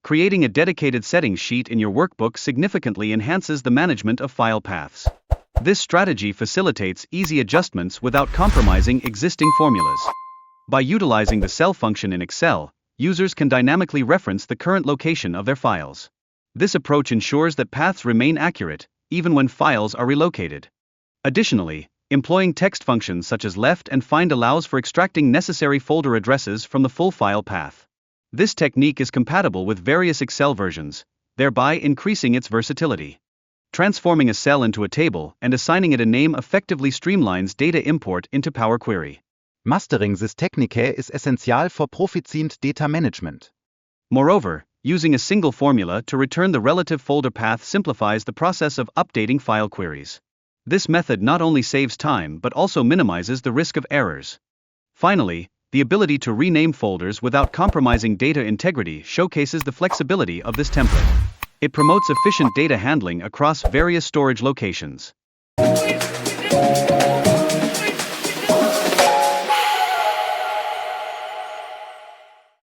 creating a dedicated settings sheet in your workbook significantly enhances the management of file paths. This strategy facilitates easy adjustments without compromising existing formulas. By utilizing the cell function in Excel, users can dynamically reference the current location of their files. This approach ensures that paths remain accurate, even when files are relocated. Additionally, employing text functions such as left and find allows for extracting necessary folder addresses from the full file path. This technique is compatible with various Excel versions, thereby increasing its versatility. Transforming a cell into a table and assigning it a name effectively streamlines data import into Power Query. Mastering this technique is essential for proficient data management. Moreover, using a single formula to return the relative folder path simplifies the process of updating file queries. This method not only saves time but also minimizes the risk of errors. Finally, the ability to rename folders without compromising data integrity showcases the flexibility of this template. It promotes efficient data handling across various storage locations.